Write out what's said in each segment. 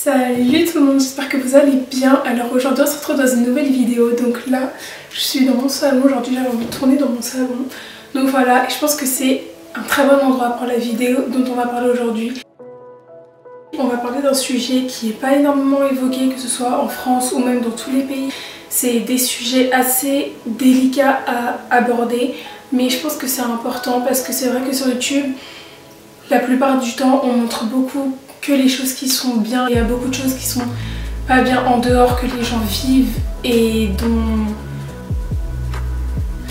Salut tout le monde, j'espère que vous allez bien. Alors aujourd'hui on se retrouve dans une nouvelle vidéo. Donc là je suis dans mon salon, aujourd'hui j'avais envie de tourner dans mon salon. Donc voilà, je pense que c'est un très bon endroit pour la vidéo dont on va parler aujourd'hui. On va parler d'un sujet qui n'est pas énormément évoqué, que ce soit en France ou même dans tous les pays. C'est des sujets assez délicats à aborder, mais je pense que c'est important parce que c'est vrai que sur YouTube, la plupart du temps on montre beaucoup que les choses qui sont bien. Il y a beaucoup de choses qui sont pas bien en dehors, que les gens vivent et dont...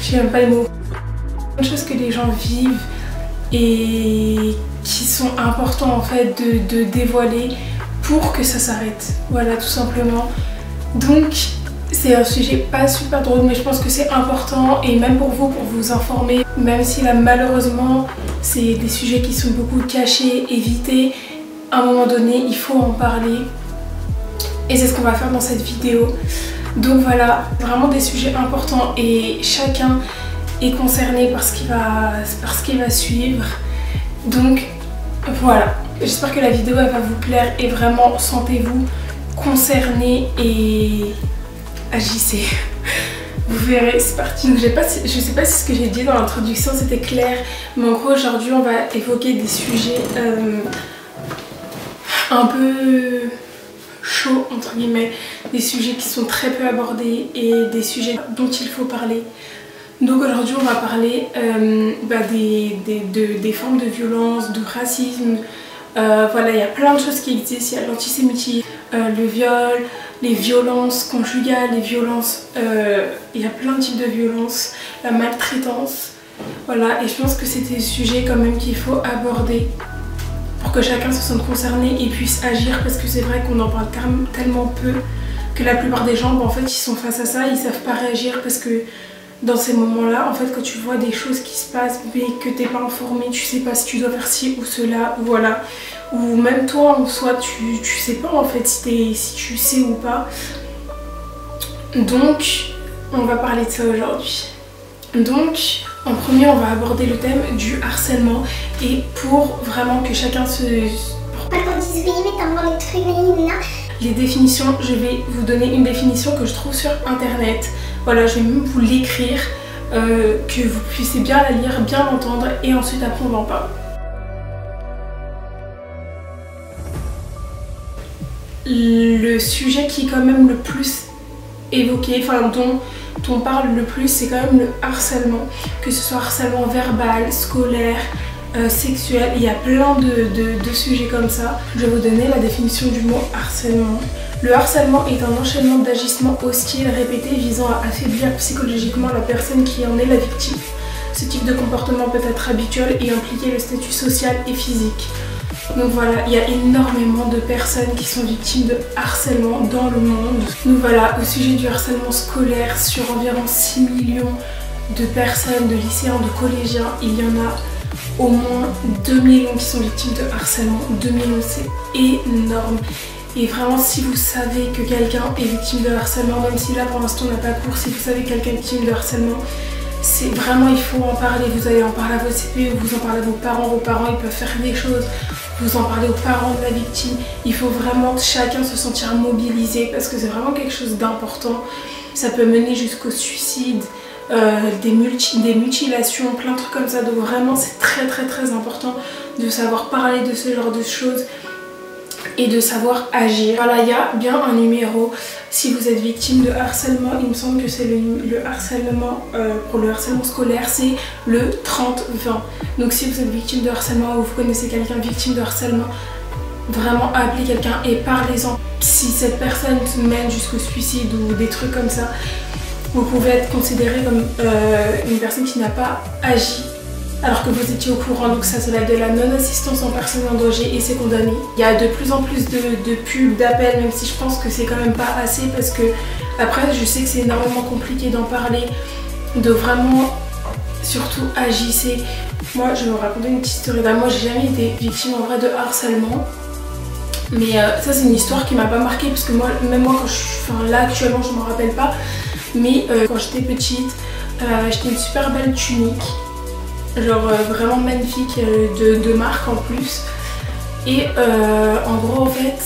j'ai même pas les mots. Des choses que les gens vivent et qui sont importants en fait de dévoiler pour que ça s'arrête. Voilà, tout simplement. Donc c'est un sujet pas super drôle, mais je pense que c'est important, et même pour vous informer, même si là malheureusement c'est des sujets qui sont beaucoup cachés, évités. À un moment donné, il faut en parler et c'est ce qu'on va faire dans cette vidéo. Donc voilà, vraiment des sujets importants et chacun est concerné par ce qu'il va suivre. Donc voilà, j'espère que la vidéo elle va vous plaire et vraiment sentez-vous concernés et agissez. Vous verrez, c'est parti. Donc je sais pas si ce que j'ai dit dans l'introduction c'était clair, mais en gros aujourd'hui on va évoquer des sujets un peu chaud entre guillemets, des sujets qui sont très peu abordés et des sujets dont il faut parler. Donc aujourd'hui on va parler des formes de violence, de racisme. Voilà, il y a plein de choses qui existent. Il y a l'antisémitisme, le viol, les violences conjugales, les violences, il y a plein de types de violences, la maltraitance. Voilà, et je pense que c'est des sujets quand même qu'il faut aborder pour que chacun se sente concerné et puisse agir, parce que c'est vrai qu'on en parle tellement peu que la plupart des gens, en fait, ils sont face à ça, ils savent pas réagir, parce que dans ces moments-là, en fait, quand tu vois des choses qui se passent mais que t'es pas informé, tu sais pas si tu dois faire ci ou cela, voilà, ou même toi en soi, tu sais pas en fait si tu sais ou pas. Donc, on va parler de ça aujourd'hui. Donc, en premier, on va aborder le thème du harcèlement, et pour vraiment que chacun se... Les définitions, je vais vous donner une définition que je trouve sur internet. Voilà, je vais même vous l'écrire, que vous puissiez bien la lire, bien l'entendre, et ensuite après on va en parler. Le sujet qui est quand même le plus évoqué, enfin dont on parle le plus, c'est quand même le harcèlement, que ce soit harcèlement verbal, scolaire, sexuel. Il y a plein de sujets comme ça. Je vais vous donner la définition du mot harcèlement. Le harcèlement est un enchaînement d'agissements hostiles répétés visant à affaiblir psychologiquement la personne qui en est la victime. Ce type de comportement peut être habituel et impliquer le statut social et physique. Donc voilà, il y a énormément de personnes qui sont victimes de harcèlement dans le monde. Donc voilà, au sujet du harcèlement scolaire, sur environ 6 millions de personnes, de lycéens, de collégiens, il y en a au moins 2 millions qui sont victimes de harcèlement. 2 millions, c'est énorme. Et vraiment, si vous savez que quelqu'un est victime de harcèlement, même si là pour l'instant on n'a pas cours, si vous savez que quelqu'un est victime de harcèlement, c'est vraiment, il faut en parler. Vous allez en parler à votre CPE, vous en parlez à vos parents ils peuvent faire des choses, vous en parlez aux parents de la victime. Il faut vraiment chacun se sentir mobilisé, parce que c'est vraiment quelque chose d'important. Ça peut mener jusqu'au suicide, des mutilations, plein de trucs comme ça. Donc vraiment c'est très important de savoir parler de ce genre de choses et de savoir agir. Voilà, il y a bien un numéro si vous êtes victime de harcèlement. Il me semble que c'est le harcèlement, pour le harcèlement scolaire, c'est le 30-20. Donc si vous êtes victime de harcèlement ou vous connaissez quelqu'un victime de harcèlement, vraiment appelez quelqu'un et parlez-en. Si cette personne se mène jusqu'au suicide ou des trucs comme ça, vous pouvez être considéré comme une personne qui n'a pas agi alors que vous étiez au courant. Donc ça c'est de la non-assistance en personne en danger et c'est condamné. Il y a de plus en plus de pubs, d'appels, même si je pense que c'est quand même pas assez, parce que après je sais que c'est énormément compliqué d'en parler, de vraiment surtout agissez. Moi je vais vous raconter une petite histoire. Moi j'ai jamais été victime en vrai de harcèlement, mais ça c'est une histoire qui m'a pas marquée, parce que moi, même moi quand je suis, enfin là actuellement je m'en rappelle pas, mais quand j'étais petite, j'étais une super belle tunique, genre vraiment magnifique, de marque en plus, et en gros en fait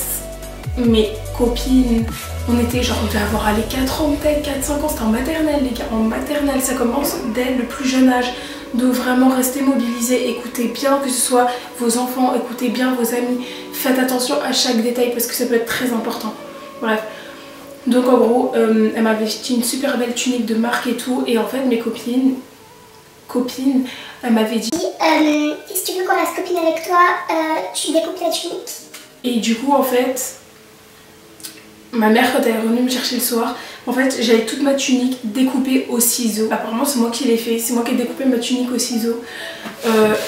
mes copines, on était genre, on devait avoir les 4 ans peut-être, 4-5 ans, c'était en maternelle les gars, en maternelle, ça commence dès le plus jeune âge. Donc vraiment restez mobilisés, écoutez bien que ce soit vos enfants, écoutez bien vos amis, faites attention à chaque détail parce que ça peut être très important. Bref. Donc en gros, elle m'avait acheté une super belle tunique de marque et tout, et en fait mes copines, elle m'avait dit si tu veux qu'on reste copine avec toi, tu découpes la tunique. Et du coup en fait, ma mère quand elle est revenue me chercher le soir, en fait j'avais toute ma tunique découpée au ciseau. Apparemment c'est moi qui l'ai fait, c'est moi qui ai découpé ma tunique au ciseau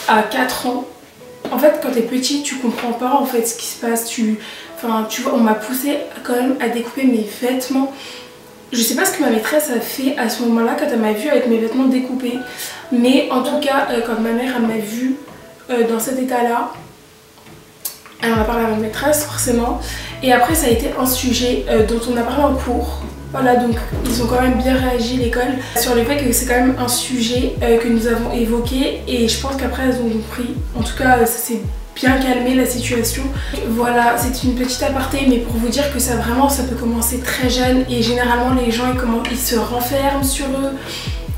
à 4 ans. En fait quand t'es petit tu comprends pas en fait ce qui se passe, enfin tu vois, on m'a poussé quand même à découper mes vêtements. Je sais pas ce que ma maîtresse a fait à ce moment-là quand elle m'a vue avec mes vêtements découpés, mais en tout cas quand ma mère m'a vue dans cet état-là, elle en a parlé à ma maîtresse forcément, et après ça a été un sujet dont on a parlé en cours. Voilà, donc ils ont quand même bien réagi l'école sur le fait que c'est quand même un sujet que nous avons évoqué, et je pense qu'après elles ont compris. En tout cas ça s'est bien calmé la situation. Voilà, c'est une petite aparté, mais pour vous dire que ça vraiment ça peut commencer très jeune, et généralement les gens ils se renferment sur eux,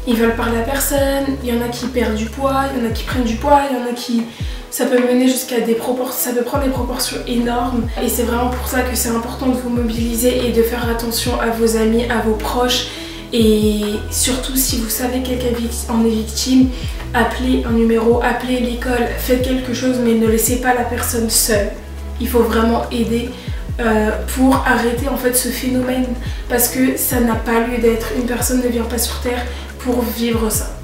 ils veulent parler à personne, il y en a qui perdent du poids, il y en a qui prennent du poids, il y en a qui... Ça peut mener jusqu'à des proportions, ça peut prendre des proportions énormes, et c'est vraiment pour ça que c'est important de vous mobiliser et de faire attention à vos amis, à vos proches, et surtout si vous savez que quelqu'un en est victime, appelez un numéro, appelez l'école, faites quelque chose, mais ne laissez pas la personne seule. Il faut vraiment aider pour arrêter en fait ce phénomène, parce que ça n'a pas lieu d'être. Une personne ne vient pas sur terre pour vivre ça.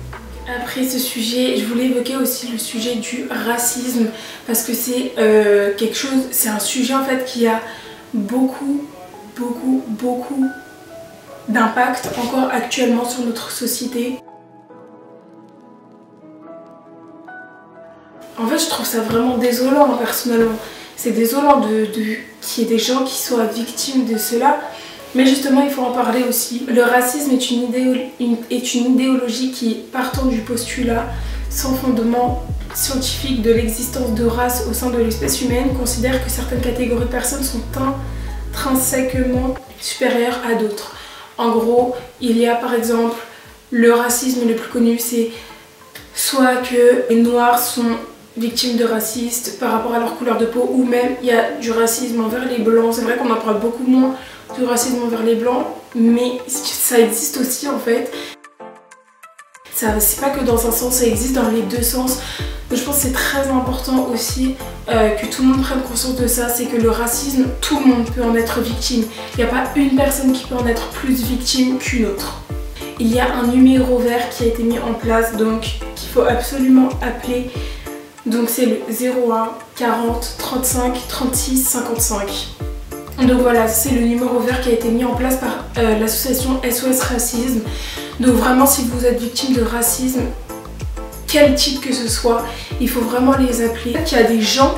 Après ce sujet, je voulais évoquer aussi le sujet du racisme, parce que c'est quelque chose, c'est un sujet en fait qui a beaucoup d'impact encore actuellement sur notre société. En fait je trouve ça vraiment désolant personnellement, c'est désolant qu'il y ait des gens qui soient victimes de cela. Mais justement, il faut en parler aussi. Le racisme est une idéologie qui, partant du postulat sans fondement scientifique de l'existence de race au sein de l'espèce humaine, considère que certaines catégories de personnes sont intrinsèquement supérieures à d'autres. En gros, il y a par exemple le racisme le plus connu, c'est soit que les noirs sont victimes de racistes par rapport à leur couleur de peau, ou même il y a du racisme envers les blancs. C'est vrai qu'on en parle beaucoup moins du racisme envers les blancs, mais ça existe aussi en fait. C'est pas que dans un sens, ça existe dans les deux sens. Donc je pense que c'est très important aussi que tout le monde prenne conscience de ça, c'est que le racisme, tout le monde peut en être victime. Il n'y a pas une personne qui peut en être plus victime qu'une autre. Il y a un numéro vert qui a été mis en place, donc qu'il faut absolument appeler. Donc c'est le 01 40 35 36 55. Donc voilà, c'est le numéro vert qui a été mis en place par l'association SOS Racisme. Donc vraiment, si vous êtes victime de racisme, quel type que ce soit, il faut vraiment les appeler. Il y a des gens,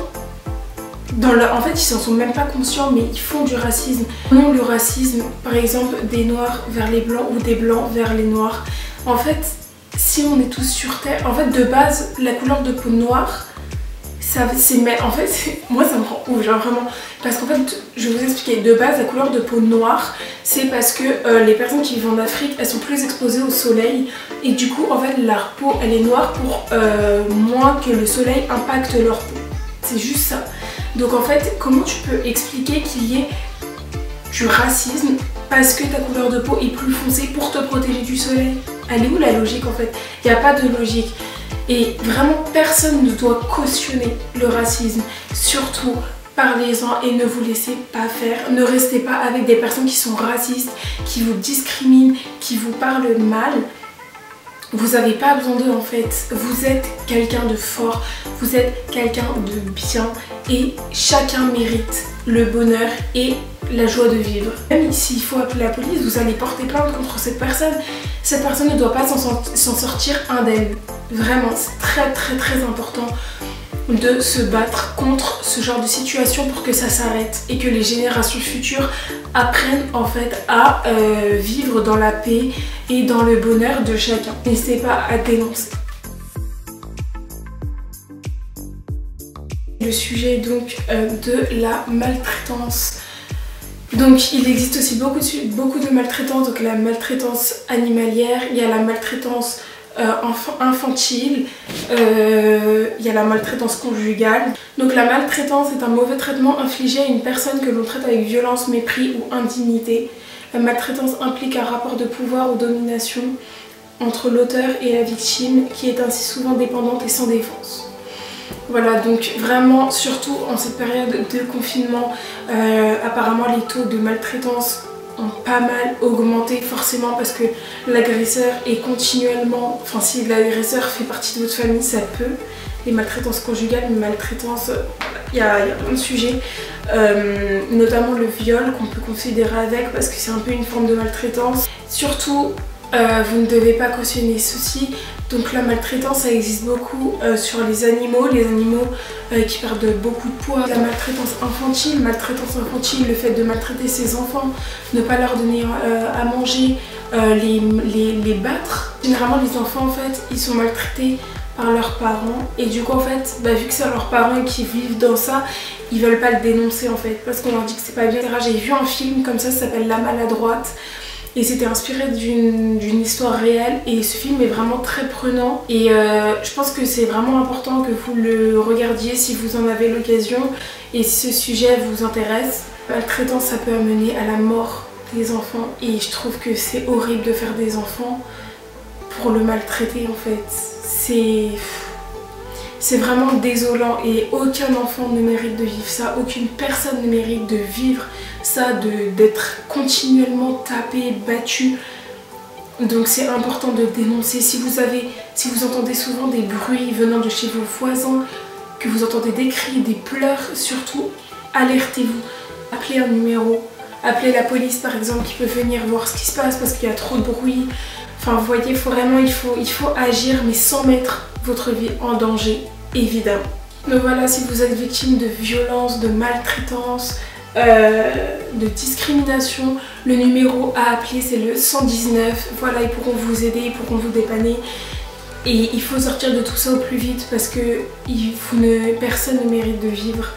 en fait ils s'en sont même pas conscients, mais ils font du racisme. Non, le racisme, par exemple des noirs vers les blancs ou des blancs vers les noirs. En fait, si on est tous sur terre, en fait de base, la couleur de peau noire, en fait, moi ça me rend ouf, genre vraiment, parce qu'en fait, je vais vous expliquer, de base la couleur de peau noire, c'est parce que les personnes qui vivent en Afrique, elles sont plus exposées au soleil, et du coup en fait leur peau elle est noire pour moins que le soleil impacte leur peau, c'est juste ça. Donc en fait, comment tu peux expliquer qu'il y ait du racisme parce que ta couleur de peau est plus foncée pour te protéger du soleil? Elle est où la logique en fait? Il n'y a pas de logique. Et vraiment personne ne doit cautionner le racisme. Surtout parlez-en et ne vous laissez pas faire. Ne restez pas avec des personnes qui sont racistes, qui vous discriminent, qui vous parlent mal. Vous n'avez pas besoin d'eux en fait. Vous êtes quelqu'un de fort, vous êtes quelqu'un de bien, et chacun mérite le bonheur et la joie de vivre. Même s'il faut appeler la police, vous allez porter plainte contre cette personne. Cette personne ne doit pas s'en sortir indemne. Vraiment, c'est très important de se battre contre ce genre de situation pour que ça s'arrête et que les générations futures apprennent en fait à vivre dans la paix et dans le bonheur de chacun. N'hésitez pas à dénoncer. Le sujet donc de la maltraitance Donc il existe aussi beaucoup de maltraitance, donc la maltraitance animalière, il y a la maltraitance infantile, il y a la maltraitance conjugale. Donc la maltraitance est un mauvais traitement infligé à une personne que l'on traite avec violence, mépris ou indignité. La maltraitance implique un rapport de pouvoir ou domination entre l'auteur et la victime qui est ainsi souvent dépendante et sans défense. Voilà, donc vraiment, surtout en cette période de confinement, apparemment les taux de maltraitance ont pas mal augmenté, forcément parce que l'agresseur est continuellement, enfin si l'agresseur fait partie de votre famille, ça peut, les maltraitances conjugales, les maltraitances, il y a plein de sujets, notamment le viol qu'on peut considérer avec parce que c'est un peu une forme de maltraitance. Surtout, vous ne devez pas cautionner ceci. Donc la maltraitance, ça existe beaucoup sur les animaux qui perdent beaucoup de poids. La maltraitance infantile, le fait de maltraiter ses enfants, ne pas leur donner à manger, les battre. Généralement les enfants en fait, ils sont maltraités par leurs parents et du coup en fait, vu que c'est leurs parents qui vivent dans ça, ils veulent pas le dénoncer en fait parce qu'on leur dit que c'est pas bien. J'ai vu un film comme ça s'appelle La Maladroite. Et c'était inspiré d'une histoire réelle et ce film est vraiment très prenant et je pense que c'est vraiment important que vous le regardiez si vous en avez l'occasion et si ce sujet vous intéresse. La maltraitance, ça peut amener à la mort des enfants et je trouve que c'est horrible de faire des enfants pour le maltraiter en fait. C'est vraiment désolant et aucun enfant ne mérite de vivre ça, aucune personne ne mérite de vivre ça, d'être continuellement tapé, battu. Donc c'est important de dénoncer. Si vous entendez souvent des bruits venant de chez vos voisins, que vous entendez des cris, des pleurs, surtout alertez-vous. Appelez un numéro, appelez la police par exemple qui peut venir voir ce qui se passe parce qu'il y a trop de bruit. Enfin vous voyez, il faut agir mais sans mettre votre vie en danger, évidemment. Donc voilà, si vous êtes victime de violence, de maltraitance, de discrimination, le numéro à appeler c'est le 119. Voilà, ils pourront vous aider, ils pourront vous dépanner. Et il faut sortir de tout ça au plus vite parce que personne ne mérite de vivre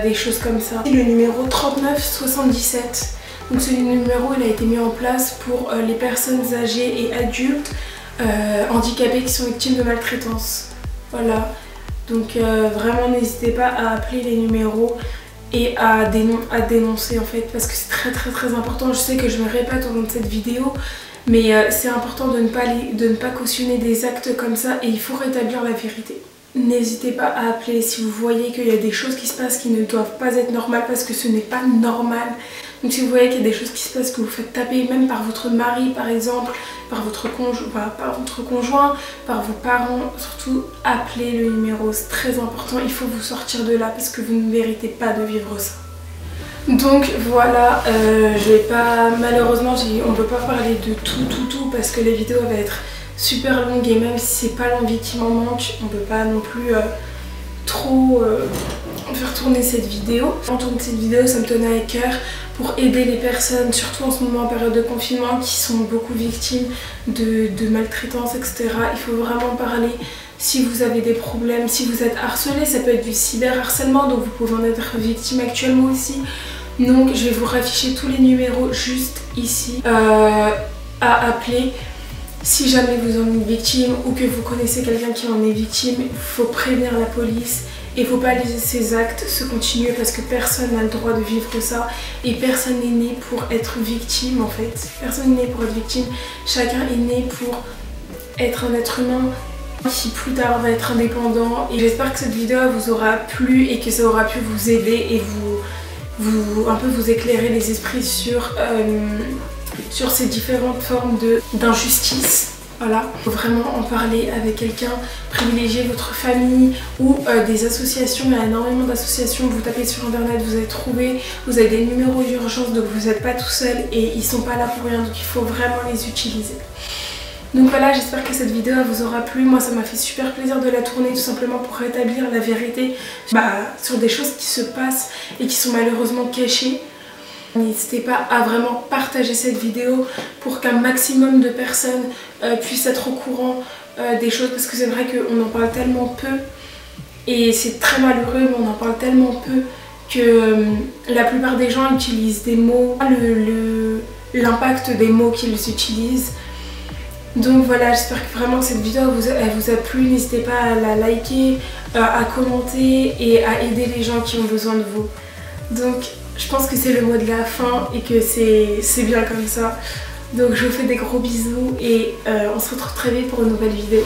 des choses comme ça. Le numéro 3977. Donc ce numéro il a été mis en place pour les personnes âgées et adultes handicapés qui sont victimes de maltraitance. Voilà, donc vraiment n'hésitez pas à appeler les numéros et à dénoncer en fait parce que c'est très important. Je sais que je me répète au long de cette vidéo mais c'est important de ne pas cautionner des actes comme ça et il faut rétablir la vérité. N'hésitez pas à appeler si vous voyez qu'il y a des choses qui se passent qui ne doivent pas être normales parce que ce n'est pas normal. Donc si vous voyez qu'il y a des choses qui se passent, que vous faites taper même par votre mari par exemple, par votre conjoint, par vos parents, surtout appelez le numéro, c'est très important, il faut vous sortir de là parce que vous ne méritez pas de vivre ça. Donc voilà, malheureusement on ne peut pas parler de tout parce que les vidéos vont être super longues et même si c'est pas l'envie qui m'en manque, on peut pas non plus trop faire tourner cette vidéo. En tourner cette vidéo, ça me tenait à cœur pour aider les personnes, surtout en ce moment en période de confinement, qui sont beaucoup victimes de maltraitance, etc. Il faut vraiment parler. Si vous avez des problèmes, si vous êtes harcelé, ça peut être du cyberharcèlement, donc vous pouvez en être victime actuellement aussi. Donc je vais vous rafficher tous les numéros juste ici à appeler. Si jamais vous en êtes victime ou que vous connaissez quelqu'un qui en est victime, il faut prévenir la police et il ne faut pas laisser ces actes se continuer parce que personne n'a le droit de vivre ça et personne n'est né pour être victime en fait. Personne n'est né pour être victime, chacun est né pour être un être humain qui plus tard va être indépendant et j'espère que cette vidéo vous aura plu et que ça aura pu vous aider et un peu vous éclairer les esprits sur ces différentes formes d'injustice. Voilà, il faut vraiment en parler avec quelqu'un, privilégier votre famille ou des associations. Il y a énormément d'associations, vous tapez sur internet, vous allez trouver, vous avez des numéros d'urgence donc vous n'êtes pas tout seul et ils sont pas là pour rien donc il faut vraiment les utiliser. Donc voilà, j'espère que cette vidéo vous aura plu. Moi ça m'a fait super plaisir de la tourner tout simplement pour rétablir la vérité sur des choses qui se passent et qui sont malheureusement cachées. N'hésitez pas à vraiment partager cette vidéo pour qu'un maximum de personnes puissent être au courant des choses parce que c'est vrai qu'on en parle tellement peu et c'est très malheureux mais on en parle tellement peu que la plupart des gens utilisent des mots, l'impact des mots qu'ils utilisent. Donc voilà, j'espère que vraiment cette vidéo elle vous a plu. N'hésitez pas à la liker, à commenter et à aider les gens qui ont besoin de vous. Donc je pense que c'est le mot de la fin et que c'est bien comme ça. Donc je vous fais des gros bisous et on se retrouve très vite pour une nouvelle vidéo.